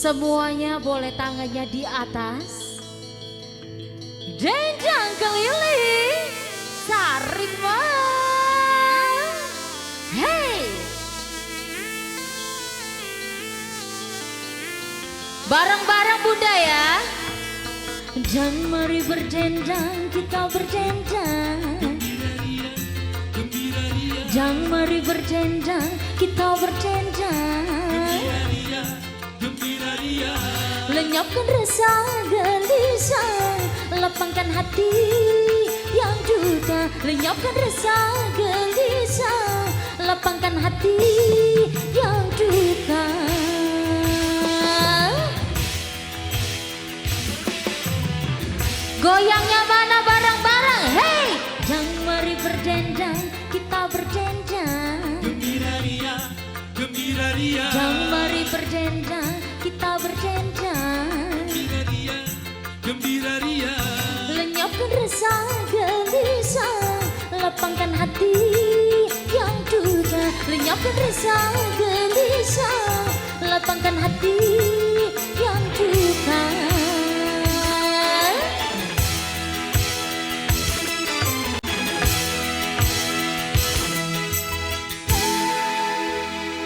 Semuanya boleh tangannya di atas. Dendang keliling, tarik bang. Hey, bareng-bareng Bunda ya. Dan mari berdendang, kita berdendang. Dan mari berdendang, kita berdendang. Lenyapkan rasa gelisah, lapangkan hati yang duka. Lenyapkan rasa gelisah, lapangkan hati yang duka. Goyangnya mana bareng-bareng? Hey, dan mari berdendang, kita berdendang. Gembira ria, gembira ria. Dan mari berdendang, kita berdendang. Gembira ria, gembira ria. Lenyapkan rasa gelisah, lapangkan hati yang duka. Lenyapkan rasa gelisah, lapangkan hati yang duka.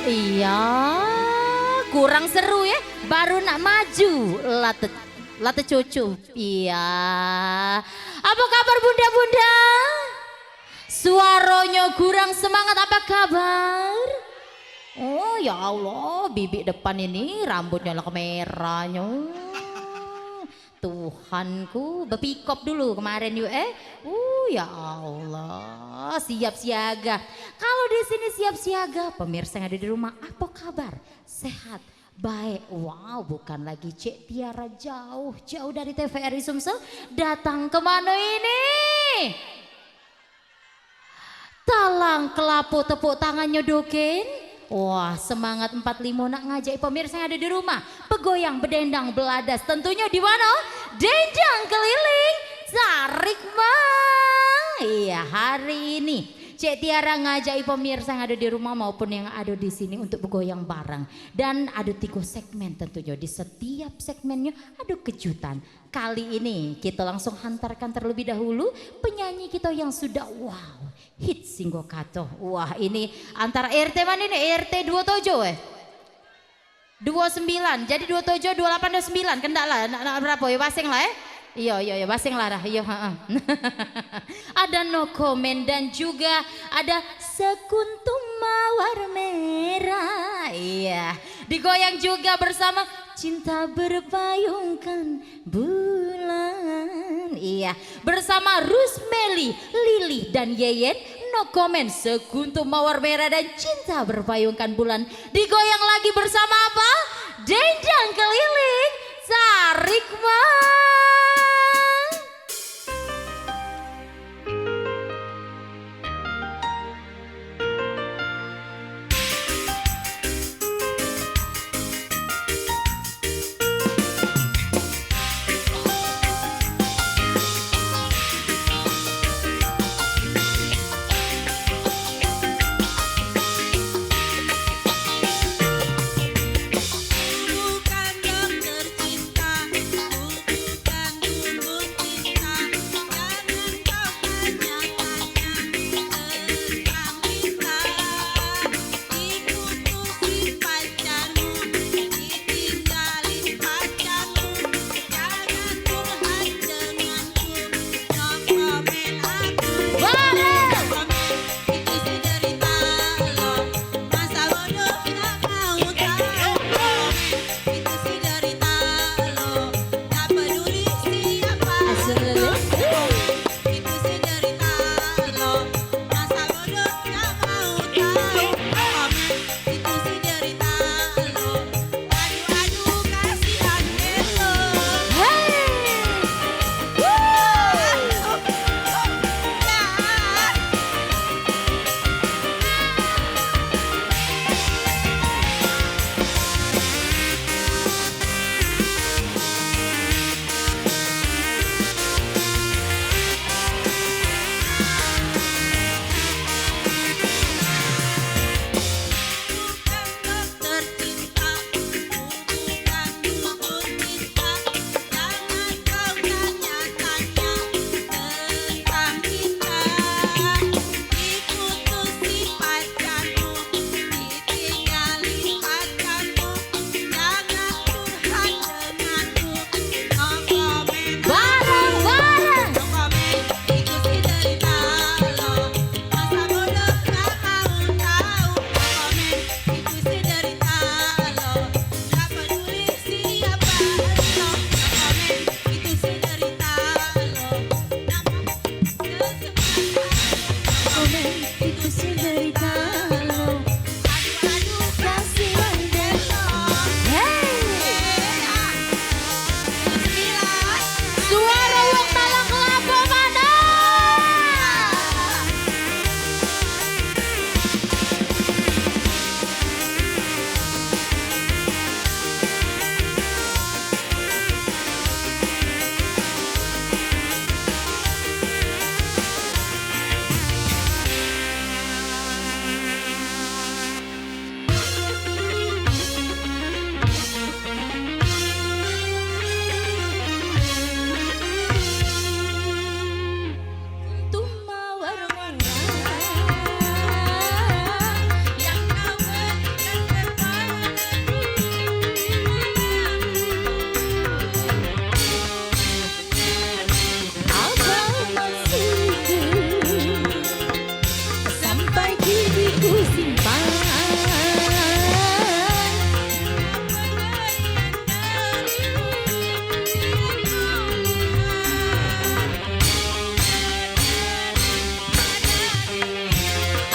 Iya, kurang seru ya, baru nak maju late cucu. Iya, apa kabar bunda-bunda? Suaranya kurang semangat, apa kabar? Oh ya Allah, bibik depan ini rambutnya lah kemerahnya. Tuhanku, bepikop dulu kemarin yuk ya Allah, siap siaga. Kalau di sini siap siaga, pemirsa yang ada di rumah, apa kabar? Sehat, baik. Wow, bukan lagi Cek Tiara jauh dari TVRI Sumsel, datang kemana ini? Talang kelapu tepuk tangannya doken. Wah, semangat 45 nak ngajak pemirsa yang ada di rumah. Pegoyang, bedendang, beladas. Tentunya di mana? Dendang keliling, tarik bang. Iya, hari ini Cek Tiara ngajak pemirsa yang ada di rumah maupun yang ada di sini untuk bergoyang bareng. Dan ada 3 segmen tentunya. Di setiap segmennya ada kejutan. Kali ini kita langsung hantarkan terlebih dahulu penyanyi kita yang sudah wow, hit singgo kato. Wah, ini antara RT mana ini? RT 27 29. Jadi 27, 28, 29. Kendak lah, nak berapa ya, basing lah Iya, basing lah dah. Iya, ada no comment dan juga ada sekuntum mawar merah. Iya, digoyang juga bersama cinta berpayungkan bulan. Iya, bersama Rusmeli, Lili dan Yeyen. No comment, sekuntum mawar merah dan cinta berpayungkan bulan. Digoyang lagi bersama apa? Dendang keliling, tarik bang. Bukan dokter cinta, bukan ku simpan.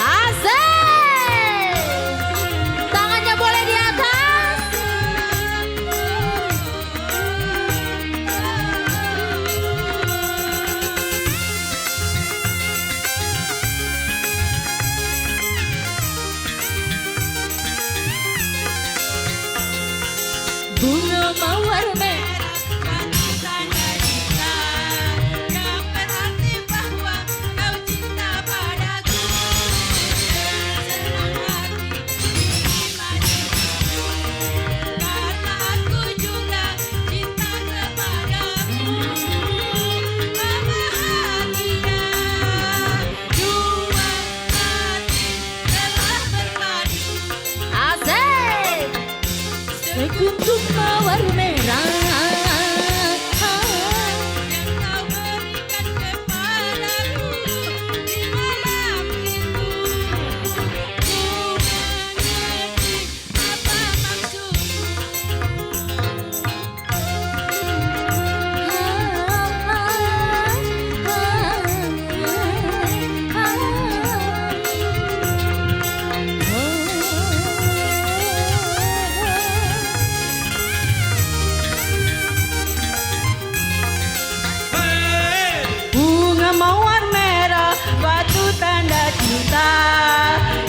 Asik! Tangannya boleh di atas. Bunga mawar merah Tanda cinta yang berarti bahwa kau cinta padaku. Senang hati terima cintamu, karena aku juga cinta kepadamu. Bahagia dua hati telah berpadu. Asik! Sekuntum mawar merah Yang kau berikan kepadaku di malam itu. Ku mengerti apa maksudmu. Hey! Bunga mawar merah, batu tanda cinta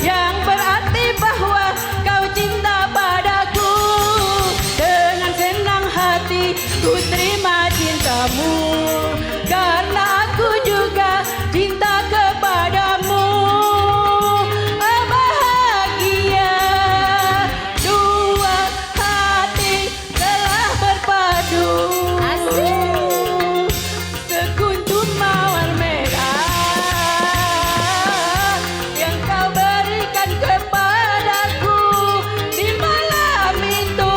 yang berarti bahwa kau cinta padaku. Dengan senang hati ku terima cintamu, karena aku juga cinta kepadamu. Bahagia dua hati telah berpadu. Asik! Sekuntum mawar merah yang kau berikan kepadaku di malam itu.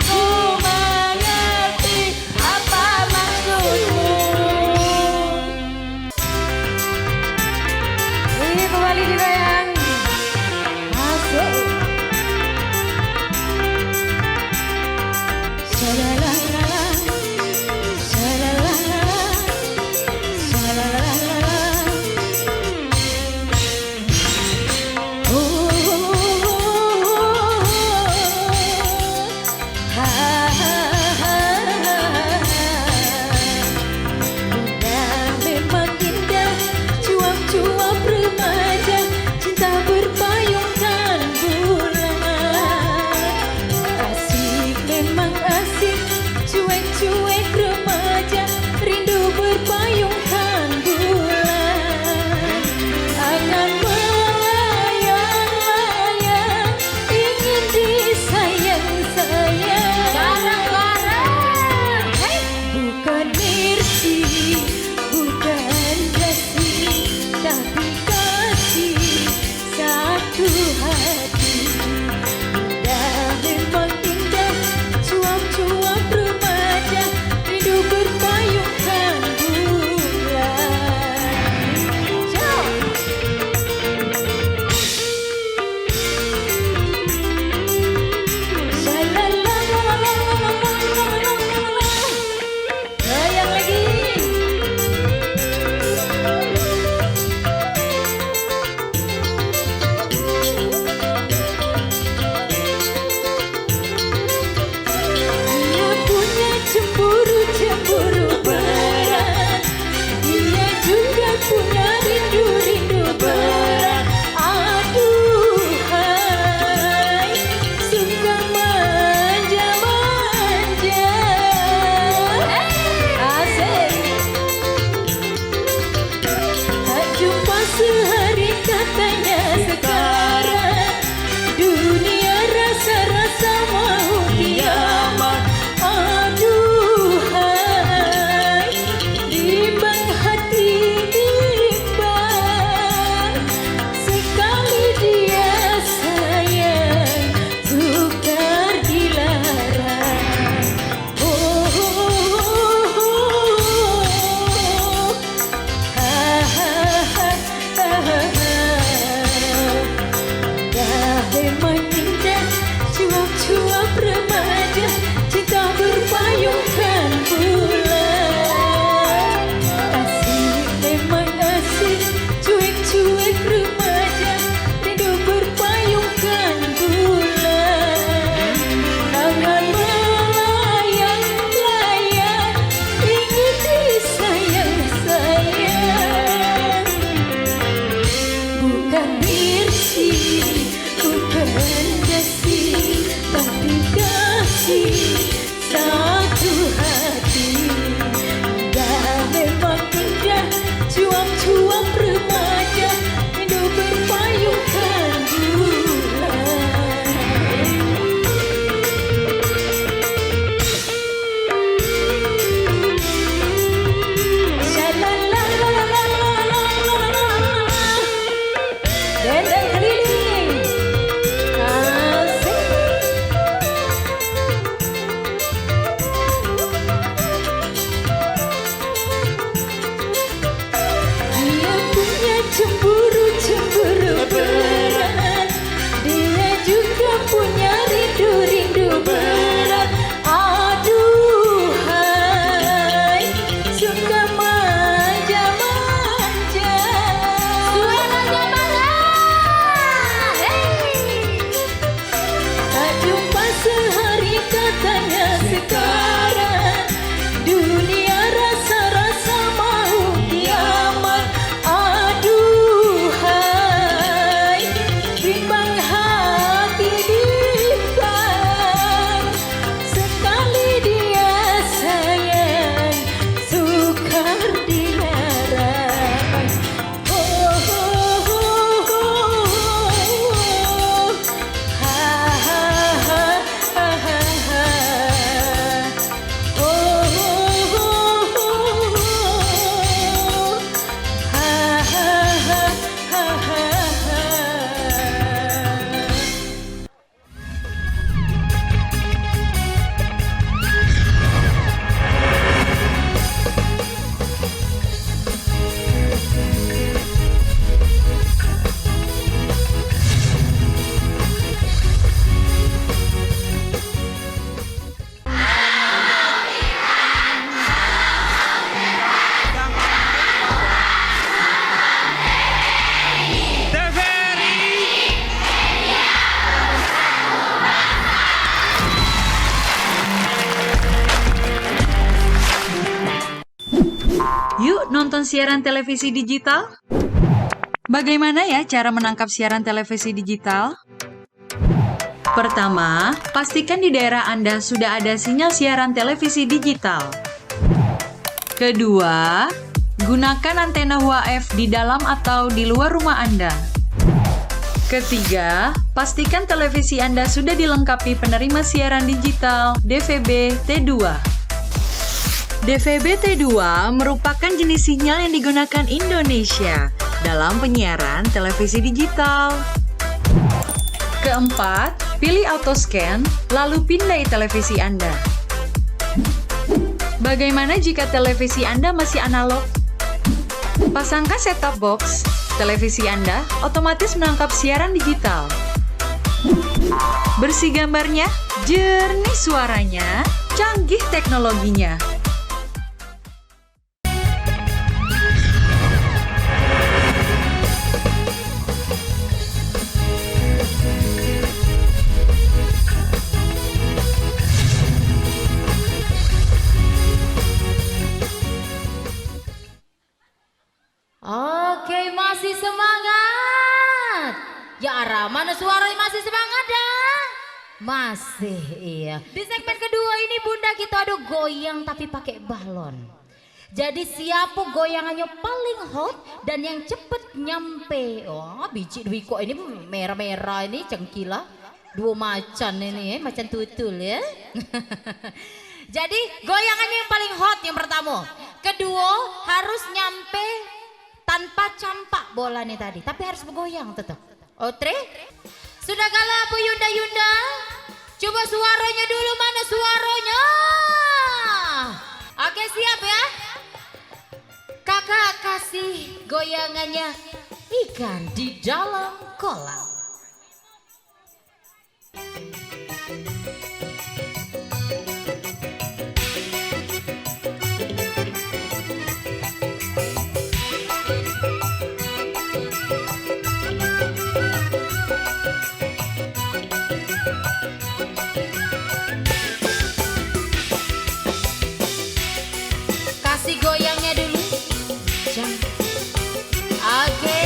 Ku mengerti apa maksudmu. Ini kembali digoyang. Asik! Shalalala, shalalala, shalalala. Oh, ha, ha, ha. Indah memang indah, cuap-cuap remaja, cinta berpayungkan bulan. Asik memang asik, cuek-cuek remaja, rindu berpayungkan bulan. Angan melayang-layang, ingin disayang-sayang. Bareng-bareng! Hei! Bukan mercy, bukan kasih, tapi kasih satu hati. Indah memang indah, cuap-cuap remaja, rindu berpayungkan bulan. Ciao. Goyang lagi. kasih, bukan kasih, tapi kasih satu hati. Dah memang indah, cuap-cuap remaja, hidup berpayungkan bulan. Shalalalalalalalala. Dendang keliling. Asik. Dia punya cemburu berat. Dia juga punya rindu berat. Aduhai, suka manja-manja. Suaranya mana? Hei. Tak jumpa sehari katanya sekarang. Dunia rasa-rasa mau kiamat. Aduhai, bimbang hati bimbang. Sekali dia sayang, sukar dilarang. Oh, oh, oh, oh, oh. Ha, ha, ha, ha, ha, ha. Oh, oh, oh, oh, oh. Ha, ha, ha, ha, ha, ha. TVRI. Yuk nonton siaran televisi digital. Bagaimana ya cara menangkap siaran televisi digital? Pertama, pastikan di daerah Anda sudah ada sinyal siaran televisi digital. Kedua, gunakan antena UHF di dalam atau di luar rumah Anda. Ketiga, pastikan televisi Anda sudah dilengkapi penerima siaran digital DVB T2. DVB T2 merupakan jenis sinyal yang digunakan Indonesia dalam penyiaran televisi digital. Keempat, pilih autoscan, lalu pindai televisi Anda. Bagaimana jika televisi Anda masih analog? Pasangkan set-top box, televisi Anda otomatis menangkap siaran digital. Bersih gambarnya, jernih suaranya, canggih teknologinya. Oke, masih semangat. Ya Ara, mana suaranya masih semangat dah? Masih, iya. Di segmen kedua ini Bunda kita ada goyang tapi pakai balon. Jadi siapa goyangannya paling hot dan yang cepet nyampe. Oh, biji dwi kok ini merah-merah ini cengkila. Dua macan ini macan tutul ya. Jadi goyangannya yang paling hot yang pertama. Kedua harus nyampe tanpa campak bola nih tadi, tapi harus bergoyang tetap. Otre, sudah kalah Bu Yunda? Coba suaranya dulu, mana suaranya? Oke, siap ya. Kakak kasih goyangannya ikan di dalam kolam. Kasih goyangnya dulu. Oke.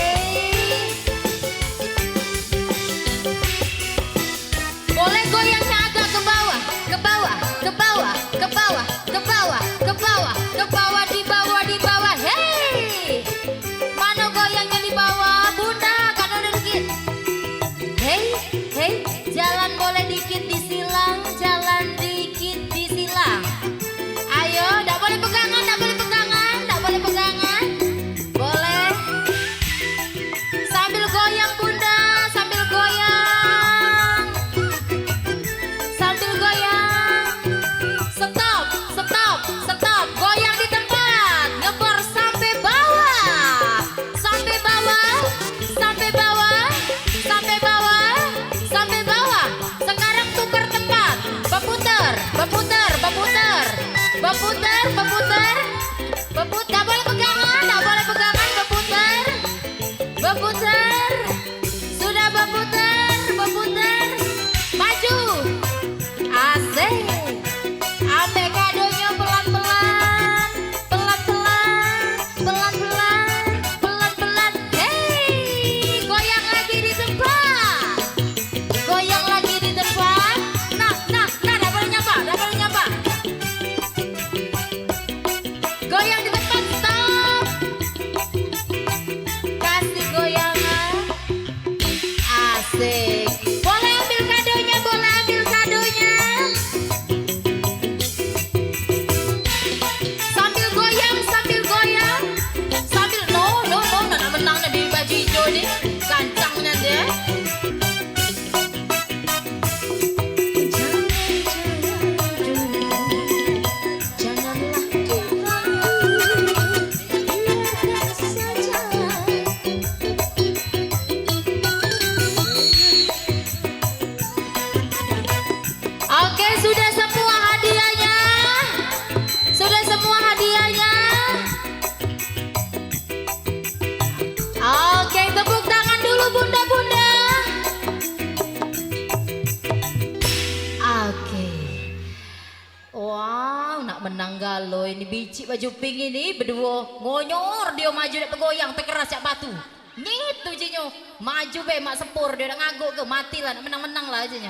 Galo ini biji baju pink ini berdua ngonyor dia maju dia pegoyang pekeras jak batu. Nyitu jinyo maju be mak sepur dia ngaguk ke mati lah menang-menang lah aja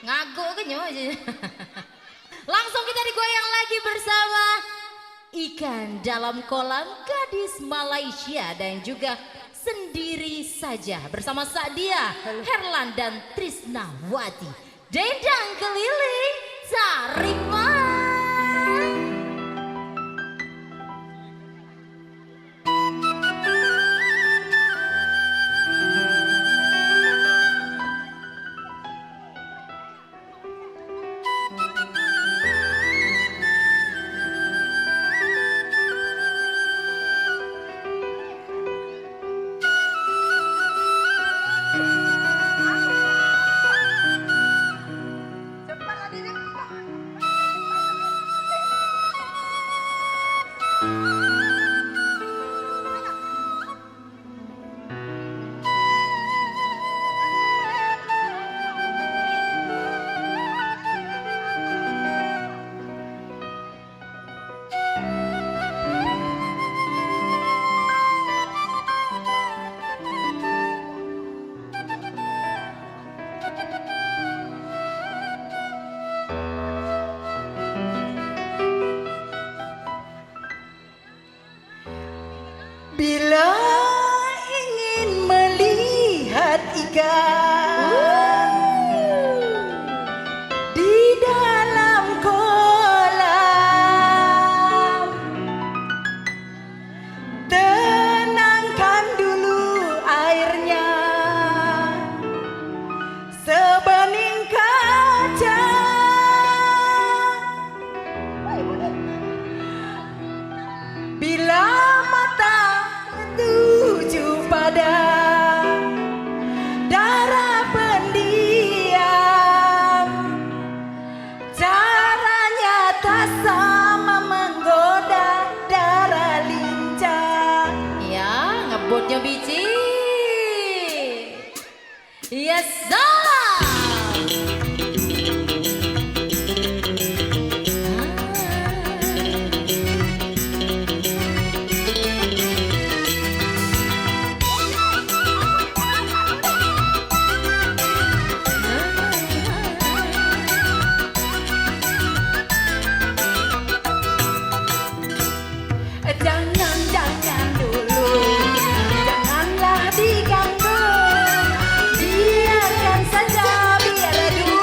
ngaguk ke nyo aja. Langsung kita digoyang lagi bersama Ikan Dalam Kolam Gadis Malaysia dan juga Sendiri Saja bersama Sadia, Herlan dan Trisnawati. Dendang keliling tarik mas. Bila ingin melihat ikan di dalam kolam, tenangkan dulu airnya sebening kaca. Bila mata tuju pada darah pendiam, caranya tak sama menggoda darah lincah. Ya ngebutnya biji. Yes sir. Jangan dulu, janganlah diganggu, biarkan saja biar dulu.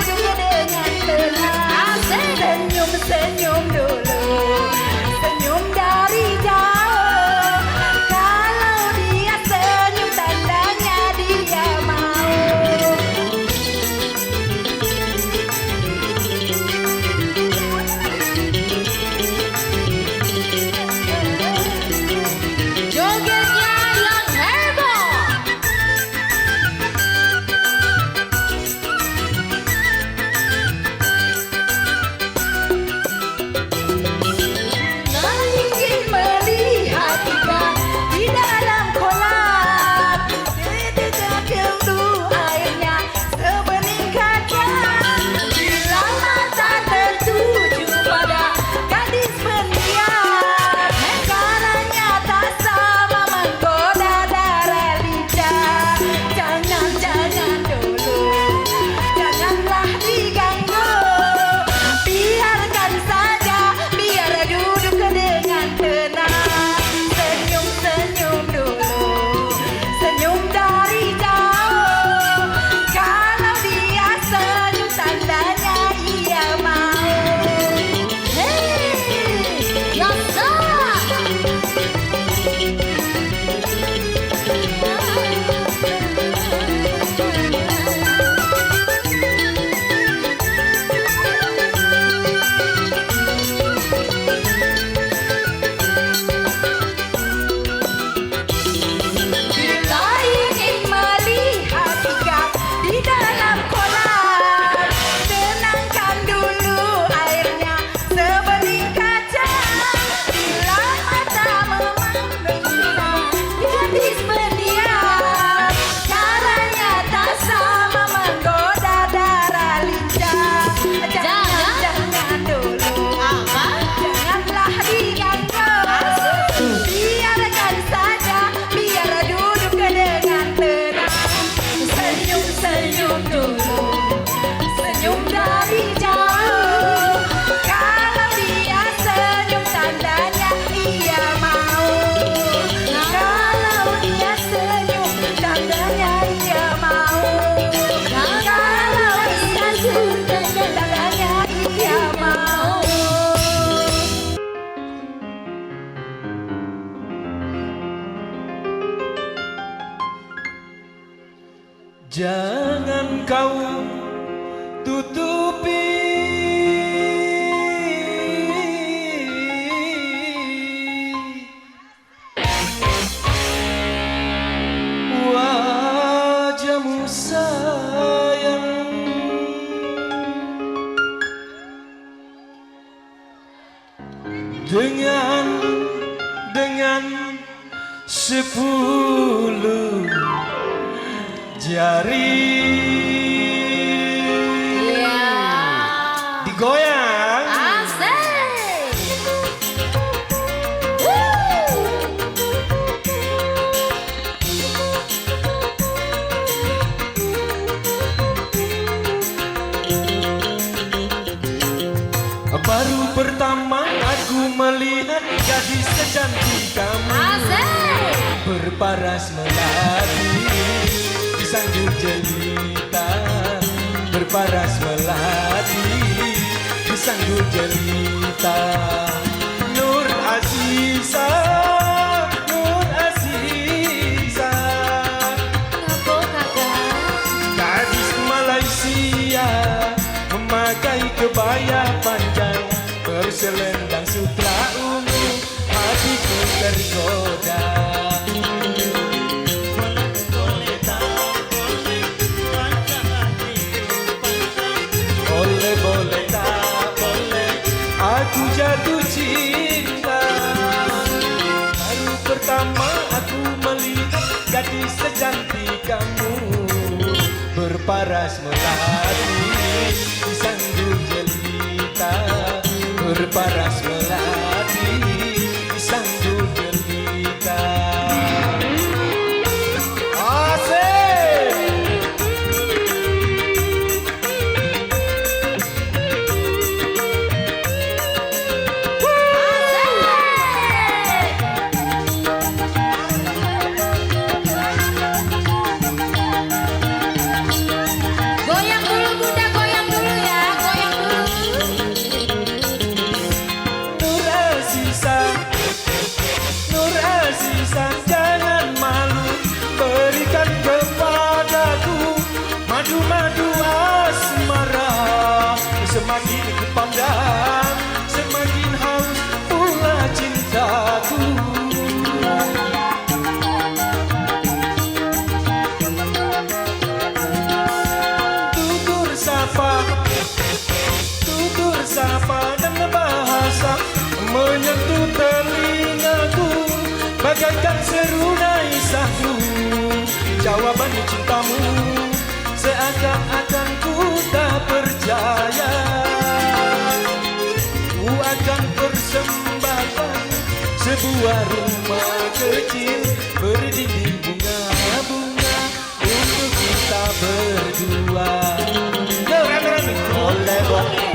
Jangan kau tutupi wajahmu sayang, dengan 10 jari. Iya. Digoyang. Asik. Woo. Baru pertama aku melihat gadis secantik kamu, Asik. berparas melati di sanggul jelita, berparas melati di sanggul jelita. Nur Aziza, Nur Aziza, Ngabo kakak. gadis Malaysia memakai kebaya panjang, berselendang sutra ungu, hatiku tergoda. Boleh, boleh, tak boleh, aku jatuh cinta. Baru pertama aku melihat gadis secantik kamu, berparas melati di sanggul jelita, berparas melati di sanggul jelita. Asik. Goyang dulu Bunda, goyang dulu ya, goyang dulu. Nur Aziza, Nur Aziza, jangan malu, berikan kepadaku madu-madu asmara. Semakin ku pandang, semakin haus pula cintaku. Tutur sapa, tutur sapa dan bahasa menyentuh telingaku, bagaikan serunai sahdu. Jawaban cintamu seakan-akan ku tak percaya. Ku akan persembahkan sebuah rumah kecil berdinding bunga-bunga untuk kita berdua. Yo, rame-rame. Boleh, boleh.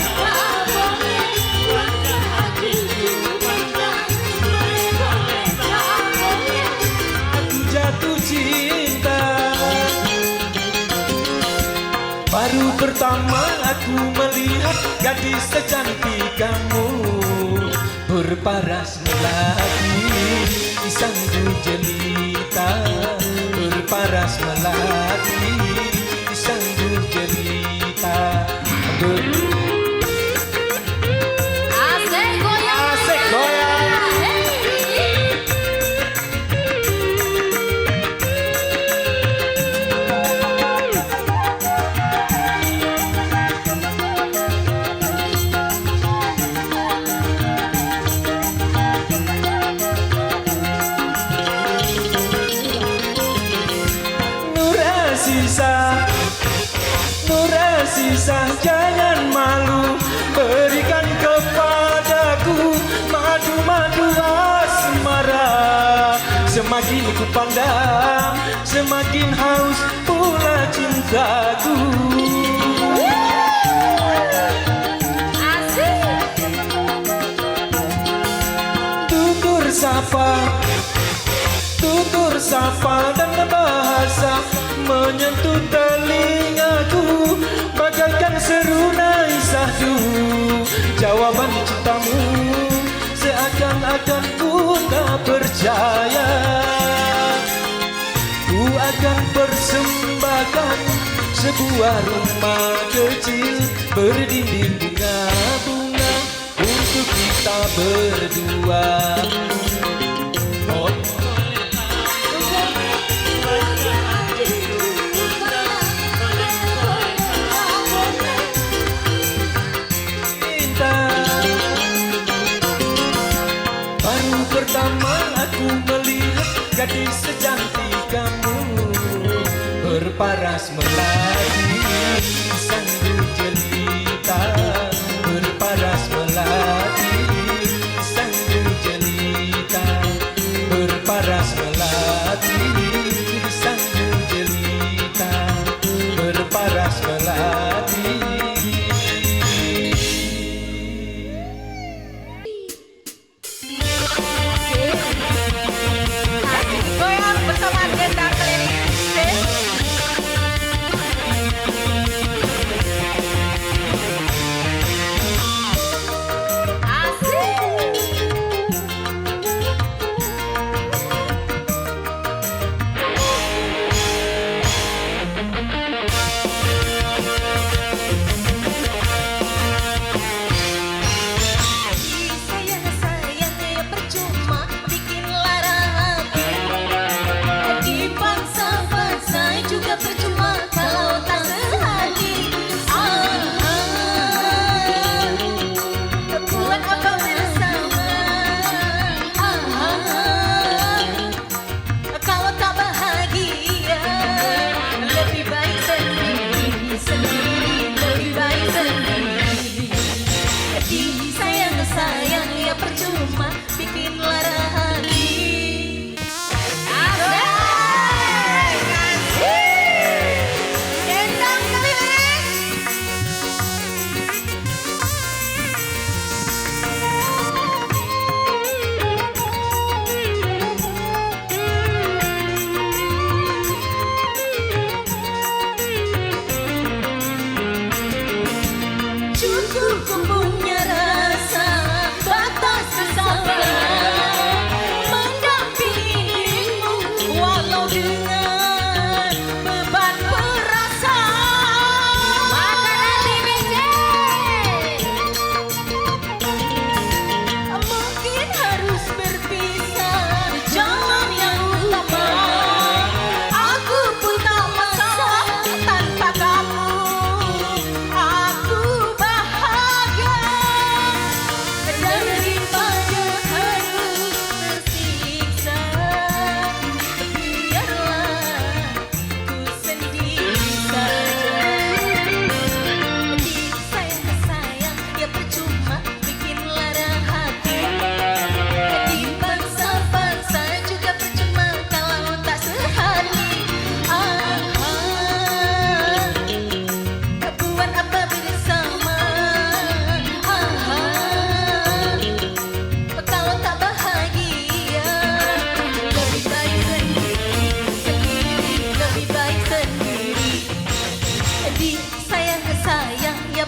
Aku jatuh cinta. Baru pertama aku melihat gadis secantik kamu, berparas melati di sanggul jelita, berparas melati di sanggul jelita. Asik goyang. Asik goyang. Hey. Nur Aziza, Nur Aziza, jangan malu, berikan kepadaku madu-madu asmara. Semakin ku pandang, semakin haus pula cintaku. Asik. Tutur sapa, tutur sapa dan bahasa menyentuh telingaku, bagaikan serunai sahdu. Jawaban cintamu seakan-akan ku tak percaya. Ku akan persembahkan ciptakan sebuah rumah kecil berdinding bunga-bunga untuk kita berdua. Oh, cinta. Baru pertama aku melihat gadis secantik kamu berparas melati sambil jelita, berparas melati sambil jelita, berparas melati sambil jelita, berparas melati. Goyang bersama gendang keliling.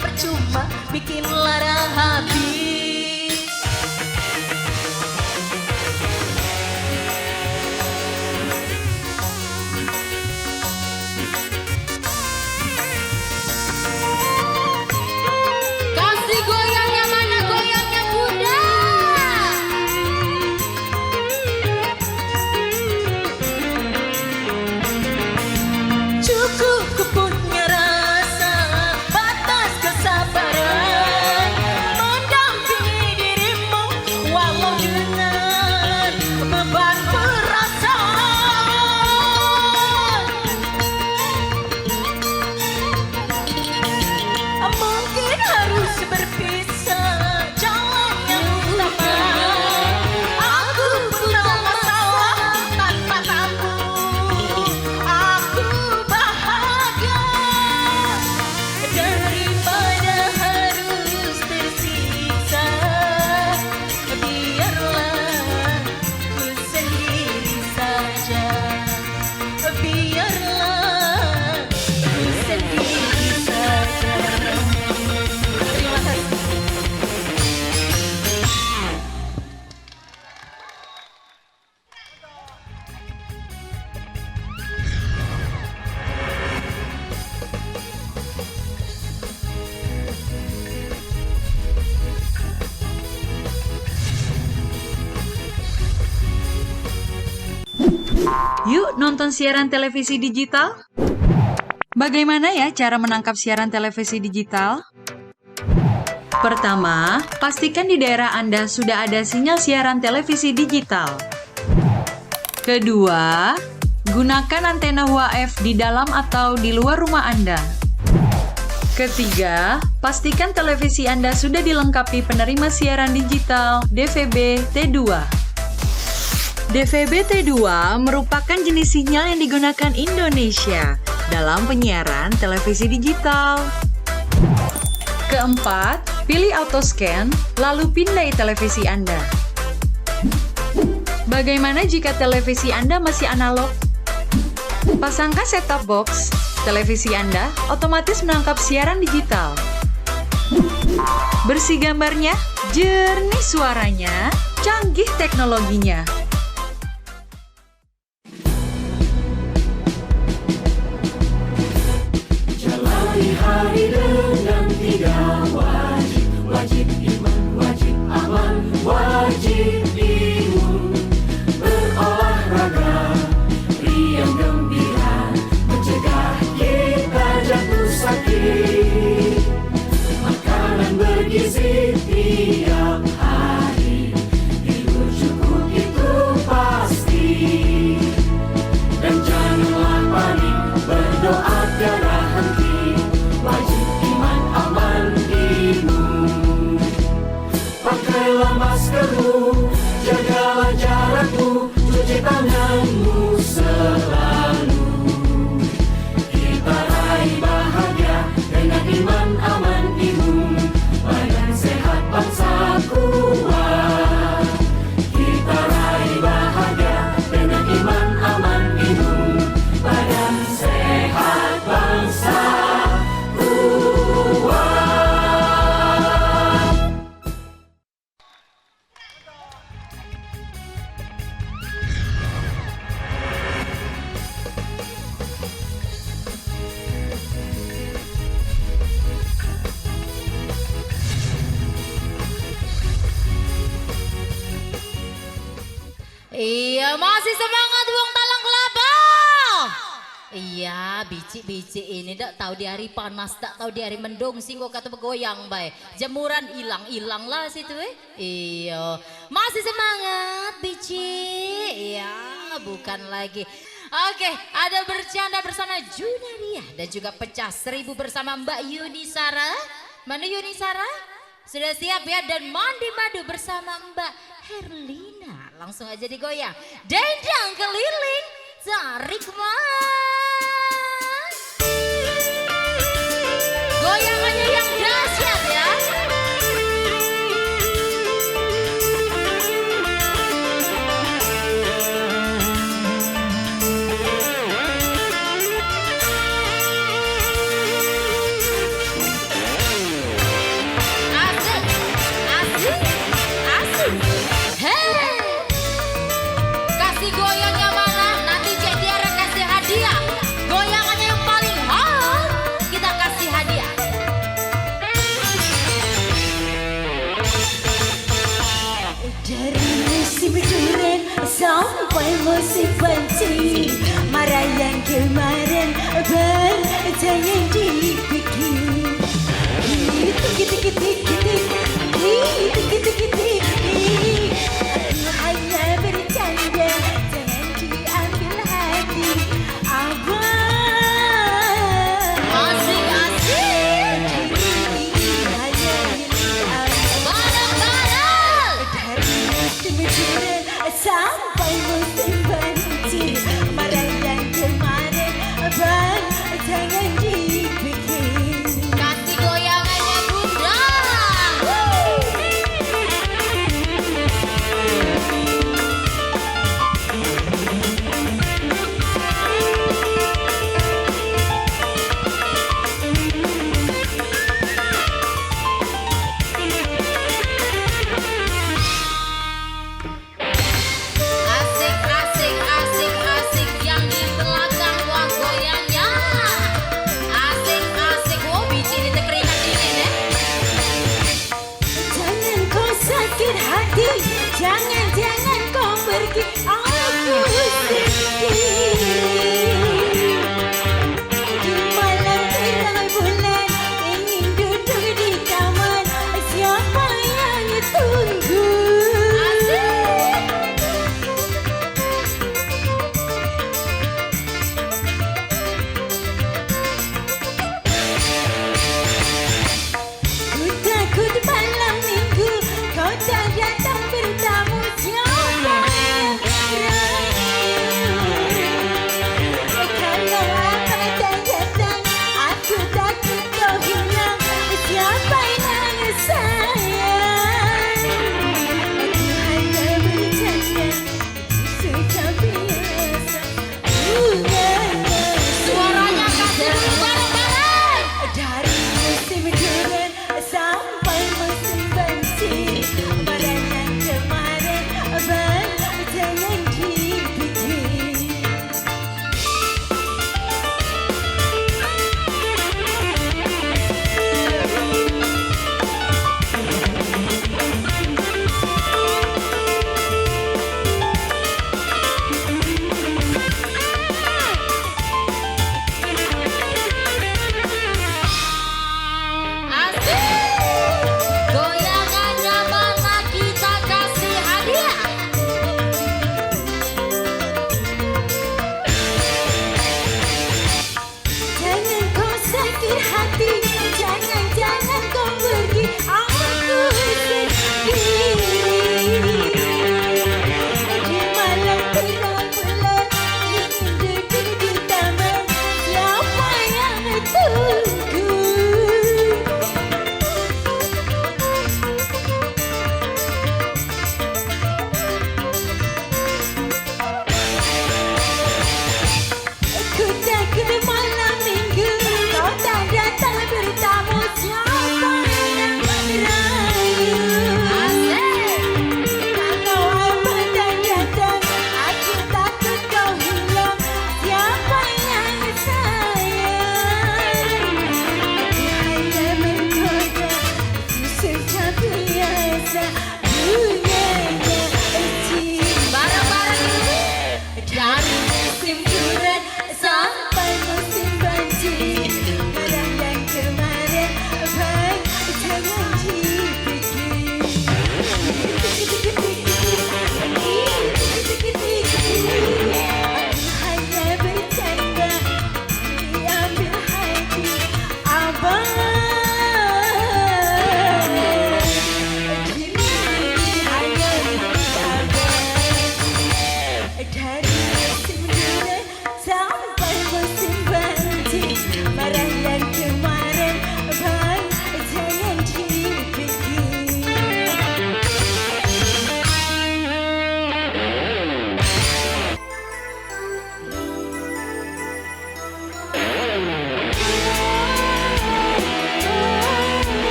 Percuma bikin lara habis. Kasih goyangnya, mana goyangnya Bunda? Cukup ku punya rasa, batas kesabaran. yuk nonton siaran televisi digital? Bagaimana ya cara menangkap siaran televisi digital? Pertama, pastikan di daerah Anda sudah ada sinyal siaran televisi digital. Kedua, gunakan antena UHF di dalam atau di luar rumah Anda. Ketiga, pastikan televisi Anda sudah dilengkapi penerima siaran digital DVB T2. DVB T2 merupakan jenis sinyal yang digunakan Indonesia dalam penyiaran televisi digital. Keempat, pilih autoscan, lalu pindai televisi Anda. Bagaimana jika televisi Anda masih analog? Pasangkan set-top box, televisi Anda otomatis menangkap siaran digital. Bersih gambarnya, jernih suaranya, canggih teknologinya. Jalani hari dengan 3 wajib. Wajib iman, wajib aman, wajib imun. Berolahraga, riang gembira, mencegah kita jatuh sakit. Makanan bergizi tiap hari, tidur cukup itu pasti. Dan janganlah panik, berdoa tiada henti. Wajib iman, aman, imun. Pakailah maskermu, jagalah jarakmu, cuci tanganmu selalu. Kita raih bahagia dengan iman, aman, imun. Badan sehat, bangsa kuat. Kita raih bahagia dengan iman, aman, imun. Badan sehat, bangsa kuat. Iya, masih semangat Wong Talang Kelapa. Iya, bicik-bicik ini tak tahu di hari panas, tak tahu di hari mendung, singgo kata bergoyang baik. Jemuran hilang lah situ Iya, masih semangat bicik. Iya, bukan lagi. Oke, ada bercanda bersama Junaria dan juga pecah 1000 bersama Mbak Yuni Sara. Mana Yuni Sara? Sudah siap ya? Dan mandi madu bersama Mbak Herlina. Langsung aja digoyang. Dendang keliling, tarik mas. Goyangannya yang dahsyat ya. Asik, asik, asik. Hey. Kasih goyangnya mana? Nanti Cek Tiara kasih hadiah. Goyangannya yang paling hot, kita kasih hadiah. Dari musim durian sampai musim pancing, marayan kemarin berjaya dipikir. Hanya bercanda, jangan diambil hati. Abang Asik, asik. Bareng-bareng. dari musim durian sampai musim pancing, marayan kemarin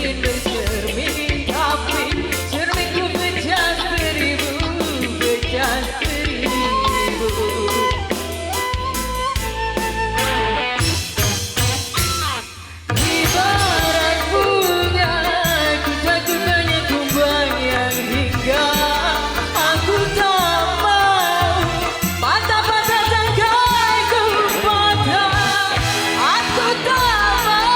cermin bercermin, tapi cerminku pecah seribu, pecah seribu. Ibarat bunga, ku takutnya tumbang yang hingga aku tak mau patah-patah tangkaiku patah, aku tak mau.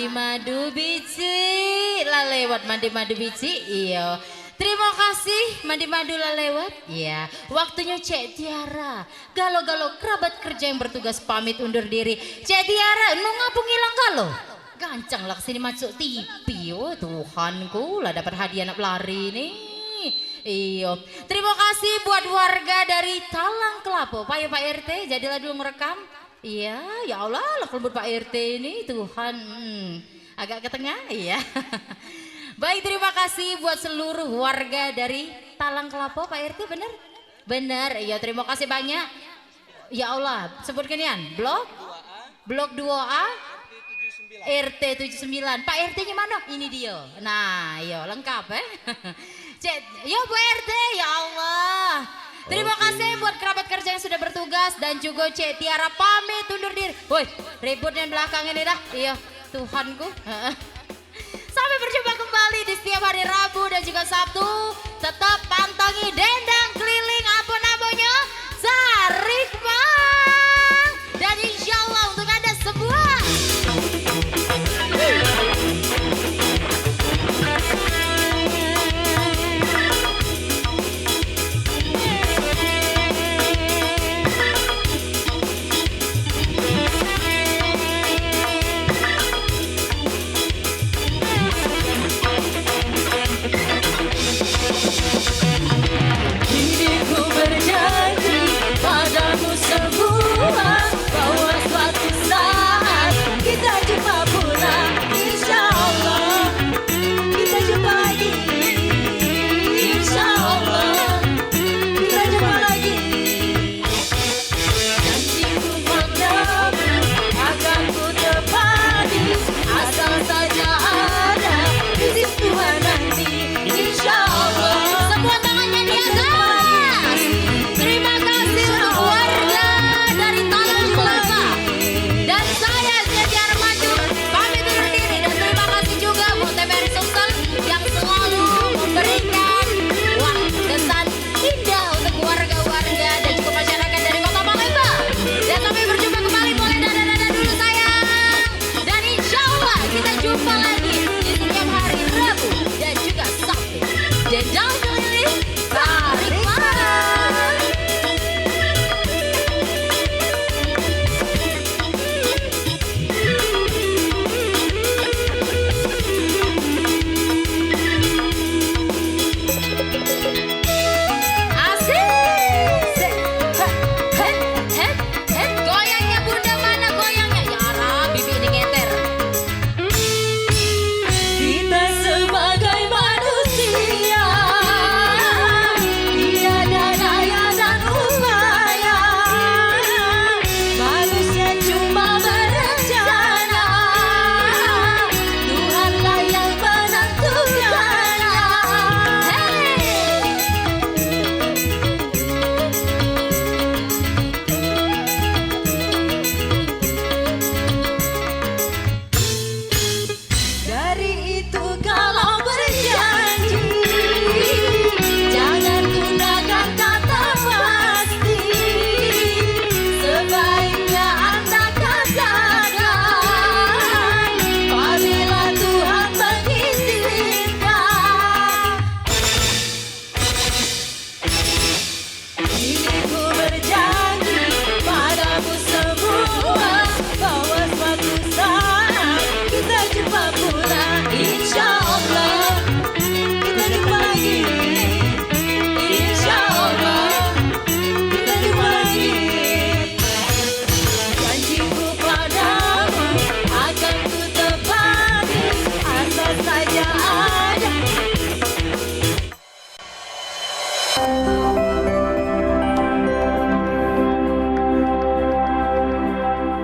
mandi madu biji lah lewat mandi madu biji iya. Terima kasih mandi madu lah lewat. Iya, waktunya Cek Tiara. Galo-galo kerabat kerja yang bertugas pamit undur diri. Cek Tiara, nu ngapung hilang galo? Gancang lah kesini masuk TV. Oh Tuhanku lah dapat hadiah anak pelari nih. Iya. Terima kasih buat warga dari Talang Kelapo. Pak ya Pak RT, jadilah dulu merekam. Iya, ya Allah lah kelebut Pak RT ini Tuhan. Agak ke tengah, iya. Baik, terima kasih buat seluruh warga dari Talang Kelapo, Pak RT, benar? Benar, iya terima kasih banyak. Ya Allah, sebutkan ya, Blok 2A, RT 79. Pak RT-nya mana? Ini dia. Nah, iya lengkap Cek, yo Bu RT, ya Allah. Terima kasih buat kerabat kerja yang sudah bertugas dan juga Cek Tiara pamit undur diri. Woi, ributnya belakang ini dah. Iya, Tuhanku. Sampai berjumpa kembali di setiap hari Rabu dan juga Sabtu. Tetap pantangi dendang keliling apa namanya? Sarikmang. Dan insya Allah untuk Anda semua. Diriku berjanji padamu semua bahwa suatu saat kita jumpa pula. Insya Allah kita jumpa lagi. Insya Allah kita jumpa lagi. Janjiku padamu akan ku tepati asal saja ada izin Tuhan nanti. Insya Allah. Semua tangannya di atas. Terima kasih untuk warga dari Talang Kelapa. Dan saya Tiara Maju pamit undur diri. Dan terima kasih juga buat TVRI Sumsel yang selalu memberikan kesan indah untuk warga-warga dan juga masyarakat dari Kota Palembang. Dan sampai berjumpa kembali, boleh dadah-dadah dulu sayang. Dan insya Allah kita jumpa lagi di setiap hari Rabu dan juga Sabtu. Dendang keliling Sarikmang. Asik. Goyangnya bunda mana goyangnya? Ya Allah, bibi ini ngeter. Kita sebagai manusia tiada daya dan upaya. Manusia cuma berencana, Tuhanlah yang menentukannya. Dari itu kalau berjanji jangan gunakan kata pasti. Sebaiknya Anda katakan apabila Tuhan mengizinkan. Diriku berjanji padamu semua bahwa suatu saat kita jumpa pula. Insya Allah kita jumpa lagi. Insya Allah kita jumpa lagi. Janjiku padamu akan ku tepati asal saja